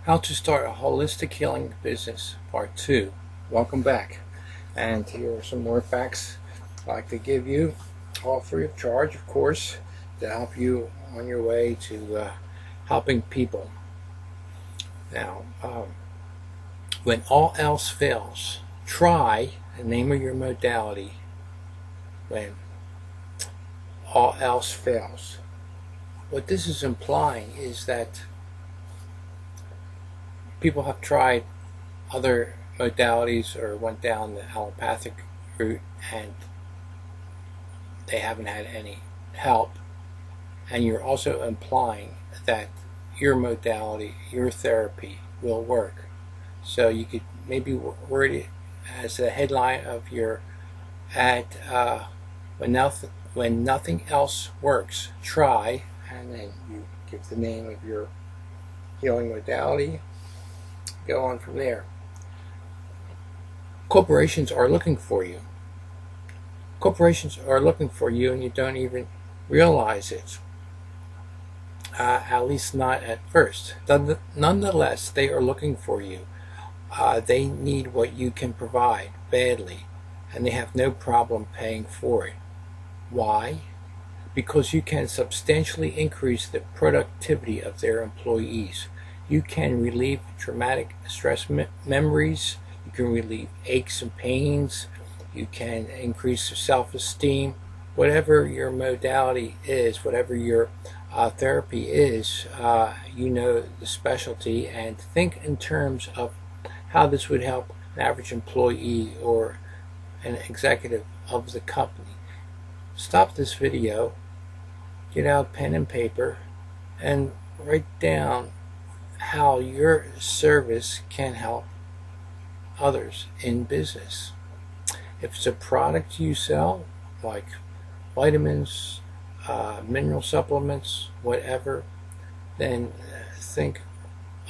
How to Start a Holistic Healing Business, Part 2. Welcome back. And here are some more facts I'd like to give you, all free of charge, of course, to help you on your way to helping people. Now, when all else fails, try the name of your modality when all else fails. What this is implying is that people have tried other modalities or went down the allopathic route and they haven't had any help, and you're also implying that your modality, your therapy will work. So you could maybe word it as the headline of your ad, when nothing else works, try, and then you give the name of your healing modality. Go on from there. Corporations are looking for you. Corporations are looking for you and you don't even realize it. At least not at first. Nonetheless, they are looking for you. They need what you can provide badly, and they have no problem paying for it. Why? Because you can substantially increase the productivity of their employees. You can relieve traumatic stress memories. You can relieve aches and pains. You can increase their self-esteem. Whatever your modality is, whatever your therapy is, you know the specialty, and think in terms of how this would help an average employee or an executive of the company. Stop this video, get out pen and paper, and write down how your service can help others in business. If it's a product you sell, like vitamins, mineral supplements, whatever, then think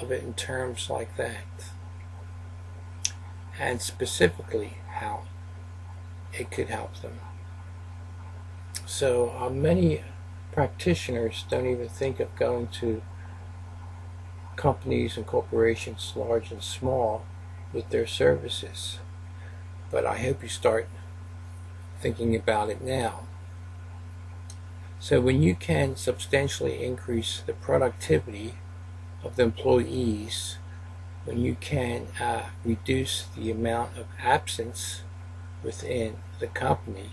of it in terms like that, and specifically how it could help them. So many practitioners don't even think of going to companies and corporations, large and small, with their services. But I hope you start thinking about it now. So when you can substantially increase the productivity of the employees, when you can reduce the amount of absence within the company,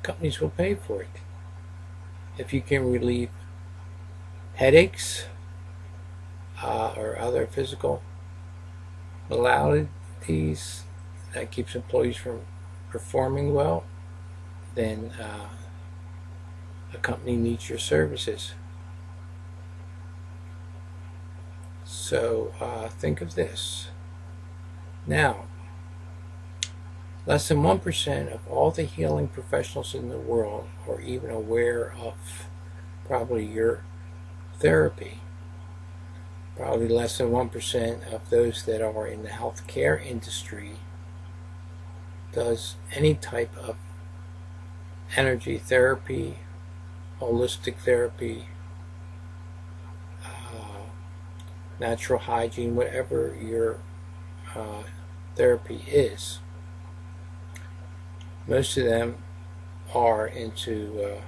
companies will pay for it. If you can relieve headaches or other physical maladies that keeps employees from performing well, then a company needs your services. So think of this. Now, less than 1% of all the healing professionals in the world are even aware of probably your therapy. Probably less than 1% of those that are in the healthcare industry does any type of energy therapy, holistic therapy, natural hygiene, whatever your therapy is. Most of them are into the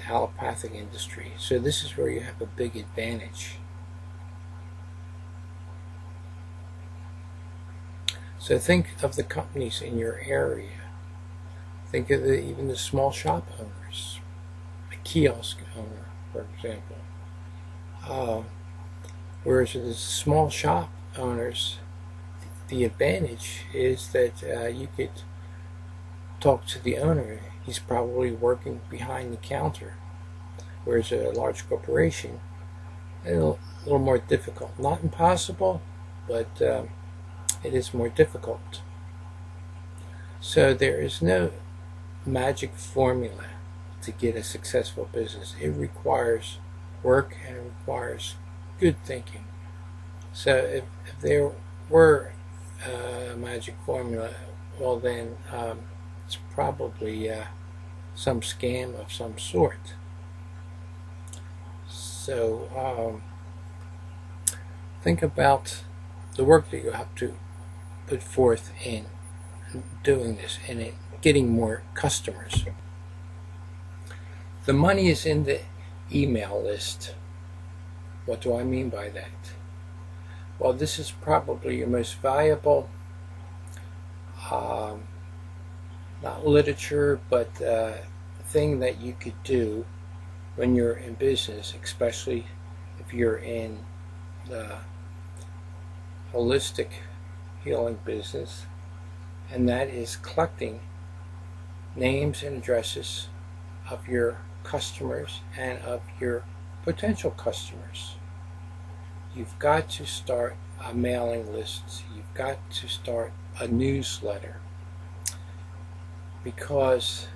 allopathic industry. So this is where you have a big advantage. So think of the companies in your area. Think of even the small shop owners, a kiosk owner, for example. Whereas the small shop owners, the advantage is that you could talk to the owner. He's probably working behind the counter. Whereas a large corporation, it's a little more difficult. Not impossible, but it is more difficult. So there is no magic formula to get a successful business. It requires work and it requires good thinking. So if there were a magic formula, well then it's probably some scam of some sort. So think about the work that you have to put forth in doing this and in getting more customers. The money is in the email list. What do I mean by that? Well, this is probably your most valuable, not literature, but thing that you could do when you're in business, especially if you're in the holistic healing business, and that is collecting names and addresses of your customers and of your potential customers. You've got to start a mailing list. You've got to start a newsletter, because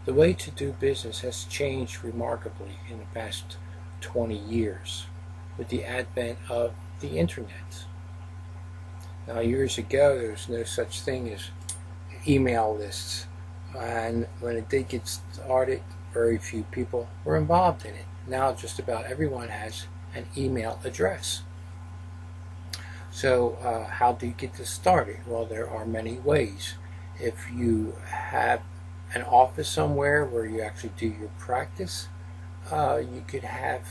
the way to do business has changed remarkably in the past 20 years with the advent of the internet. Now, years ago, there was no such thing as email lists, and when it did get started, very few people were involved in it. Now just about everyone has an email address. So how do you get this started? Well, there are many ways. If you have an office somewhere where you actually do your practice, you could have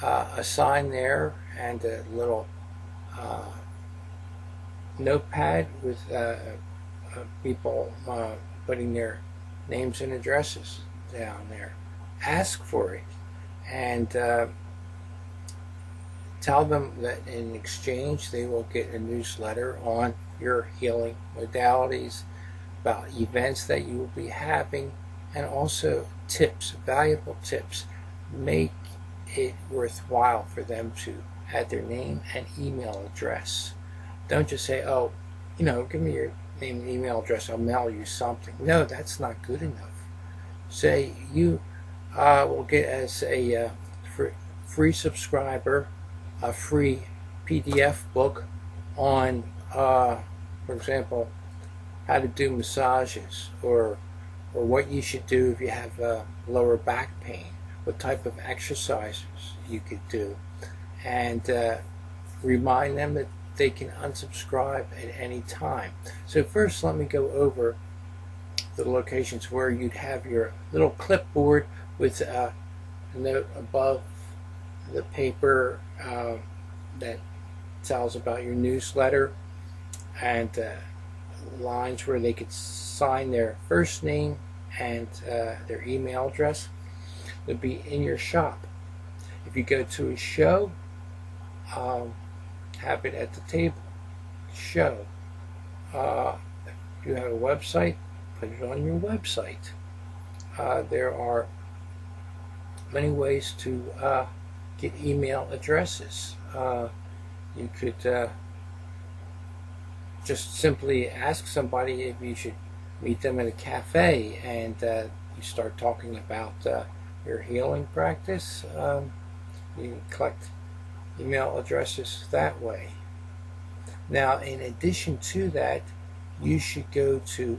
a sign there and a little notepad with people putting their names and addresses down there. Ask for it and tell them that in exchange they will get a newsletter on your healing modalities, about events that you will be having, and also tips, valuable tips. Make it worthwhile for them to add their name and email address. Don't just say, oh, give me your name and email address, I'll mail you something. No, that's not good enough. Say you will get as a free subscriber a free PDF book on, for example, how to do massages, or what you should do if you have lower back pain, what type of exercises you could do, and remind them that they can unsubscribe at any time. So first, let me go over the locations where you'd have your little clipboard with a note above the paper that tells about your newsletter, and lines where they could sign their first name and their email address. It'll be in your shop. If you go to a show, have it at the table. Show. If you have a website, put it on your website. There are many ways to get email addresses. You could just simply ask somebody if you should meet them at a cafe, and you start talking about your healing practice. You can collect email addresses that way. Now, in addition to that, you should go to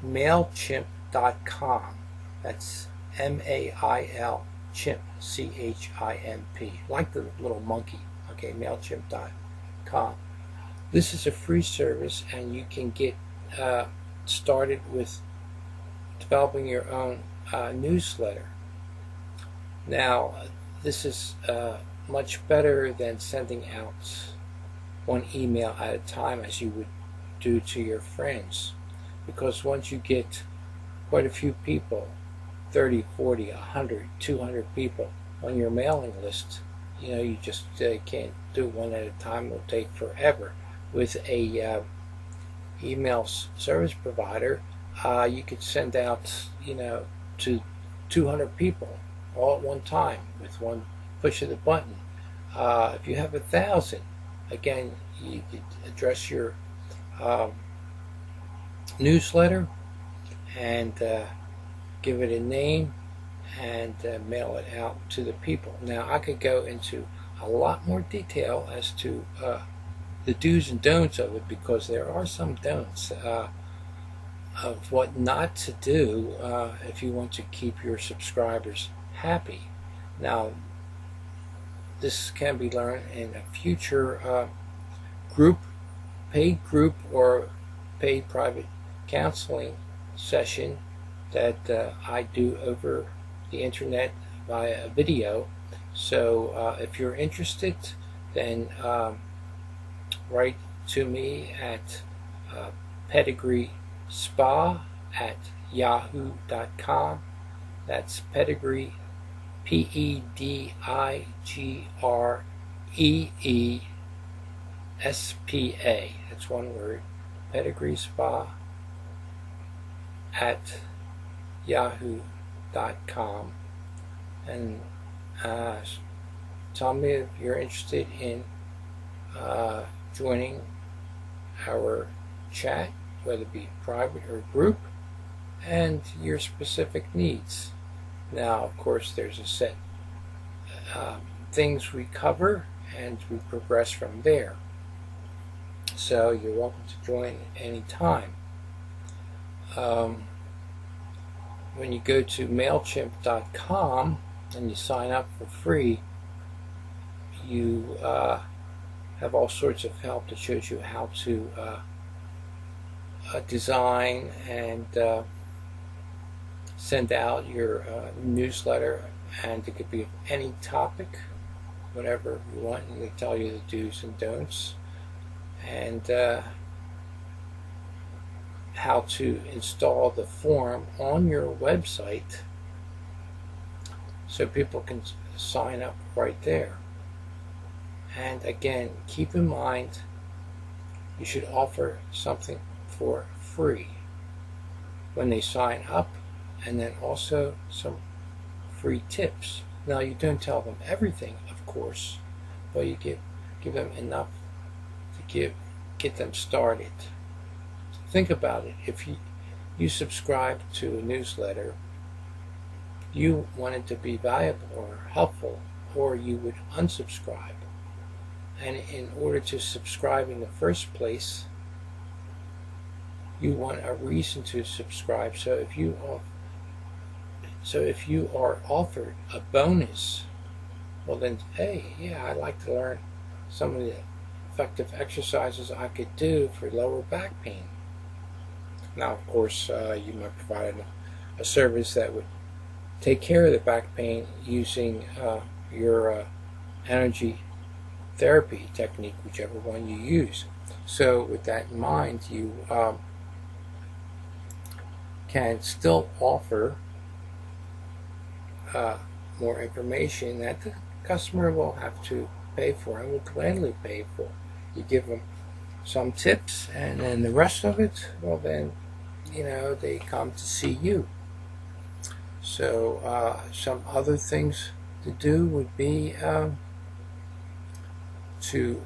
MailChimp.com. That's M-A-I-L Chimp, C-H-I-M-P, like the little monkey. Okay, MailChimp.com. This is a free service, and you can get started with developing your own newsletter. Now, this is much better than sending out one email at a time as you would do to your friends, because once you get quite a few people, 30, 40, 100, 200 people on your mailing list, you just can't do one at a time. It'll take forever. With a email service provider, you could send out to 200 people all at one time with one push of the button. If you have 1,000, again, you could address your newsletter and give it a name and mail it out to the people. Now, I could go into a lot more detail as to the do's and don'ts of it, because there are some don'ts of what not to do if you want to keep your subscribers happy. Now, this can be learned in a future paid group or paid private counseling session that I do over the internet via video. So if you're interested, then write to me at pedigreespa@yahoo.com. That's pedigree, PEDIGREESPA. That's one word. pedigreespa@yahoo.com. And tell me if you're interested in joining our chat, whether it be private or group, and your specific needs. Now, of course, there's a set things we cover, and we progress from there. So you're welcome to join anytime. When you go to MailChimp.com and you sign up for free, you have all sorts of help that shows you how to design and send out your newsletter, and it could be of any topic, whatever you want, and they tell you the do's and don'ts, and how to install the form on your website so people can sign up right there. And again, keep in mind, you should offer something for free when they sign up, and then also some free tips. Now, you don't tell them everything, of course, but you give them enough to get them started. Think about it. If you subscribe to a newsletter, you want it to be valuable or helpful, or you would unsubscribe. And in order to subscribe in the first place, you want a reason to subscribe. So if you are offered a bonus, well then, hey, yeah, I'd like to learn some of the effective exercises I could do for lower back pain. Now, of course, you might provide a service that would take care of the back pain using your energy therapy technique, whichever one you use. So with that in mind, you can still offer more information that the customer will have to pay for and will gladly pay for. You give them some tips, and then the rest of it, well then, they come to see you. So some other things to do would be to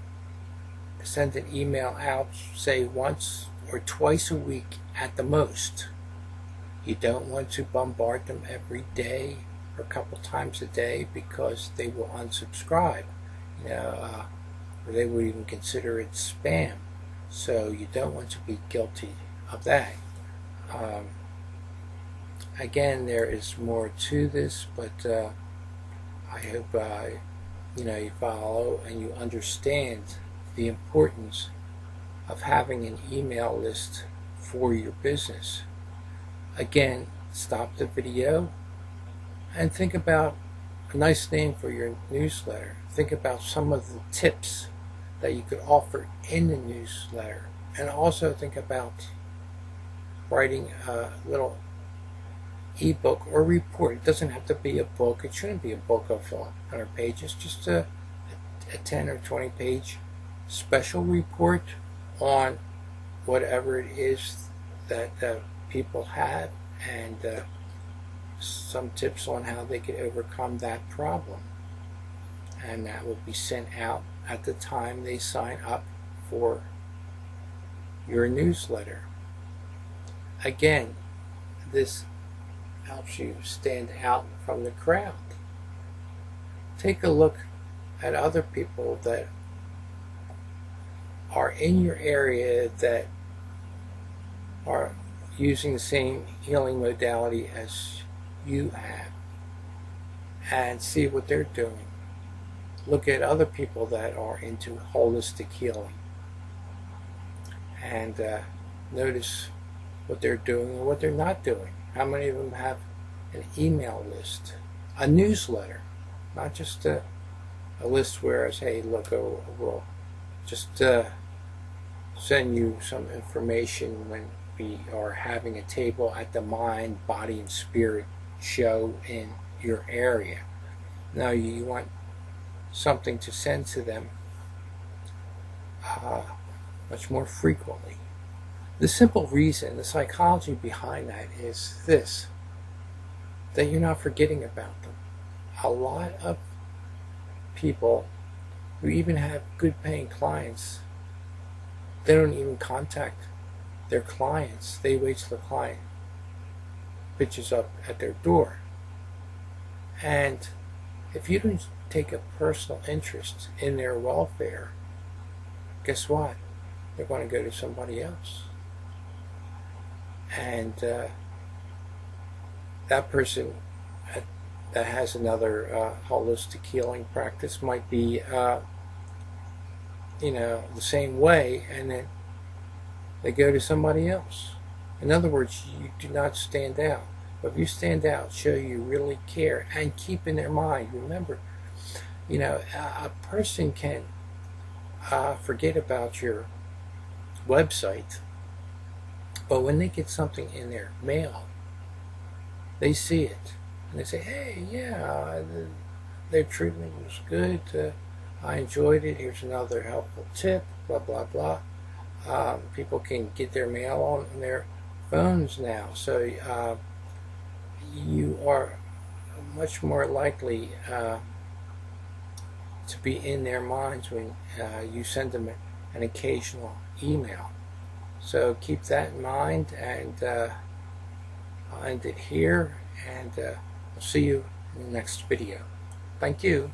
send an email out, say once or twice a week at the most. You don't want to bombard them every day or a couple times a day, because they will unsubscribe, or they would even consider it spam. So you don't want to be guilty of that. Again, there is more to this, but I hope you follow and you understand the importance of having an email list for your business. Again, stop the video and think about a nice name for your newsletter. Think about some of the tips that you could offer in the newsletter, and also think about writing a little ebook or report. It doesn't have to be a book. It shouldn't be a book of 100 pages. Just a 10 or 20 page special report on whatever it is that people have, and some tips on how they could overcome that problem. And that will be sent out at the time they sign up for your newsletter. Again, this helps you stand out from the crowd. Take a look at other people that are in your area that are using the same healing modality as you have, and see what they're doing. look at other people that are into holistic healing and notice what they're doing and what they're not doing. How many of them have an email list, a newsletter, not just a list where I say, hey, look, we'll just send you some information when we are having a table at the Mind, Body, and Spirit show in your area. Now you want something to send to them much more frequently. The simple reason, the psychology behind that is this, that you're not forgetting about them. A lot of people who even have good paying clients, they don't even contact their clients. They wait till the client pitches up at their door. And if you don't take a personal interest in their welfare, guess what? They're going to go to somebody else. And that person that has another holistic healing practice might be, the same way, and then they go to somebody else. In other words, you do not stand out. But if you stand out, show you really care, and keep in their mind, remember, a person can forget about your website, but when they get something in their mail, they see it, and they say, hey, yeah, their treatment was good, I enjoyed it, here's another helpful tip, blah, blah, blah. People can get their mail on their phones now, so you are much more likely to be in their minds when you send them an occasional email. So keep that in mind, and I'll end it here, and we'll see you in the next video. Thank you.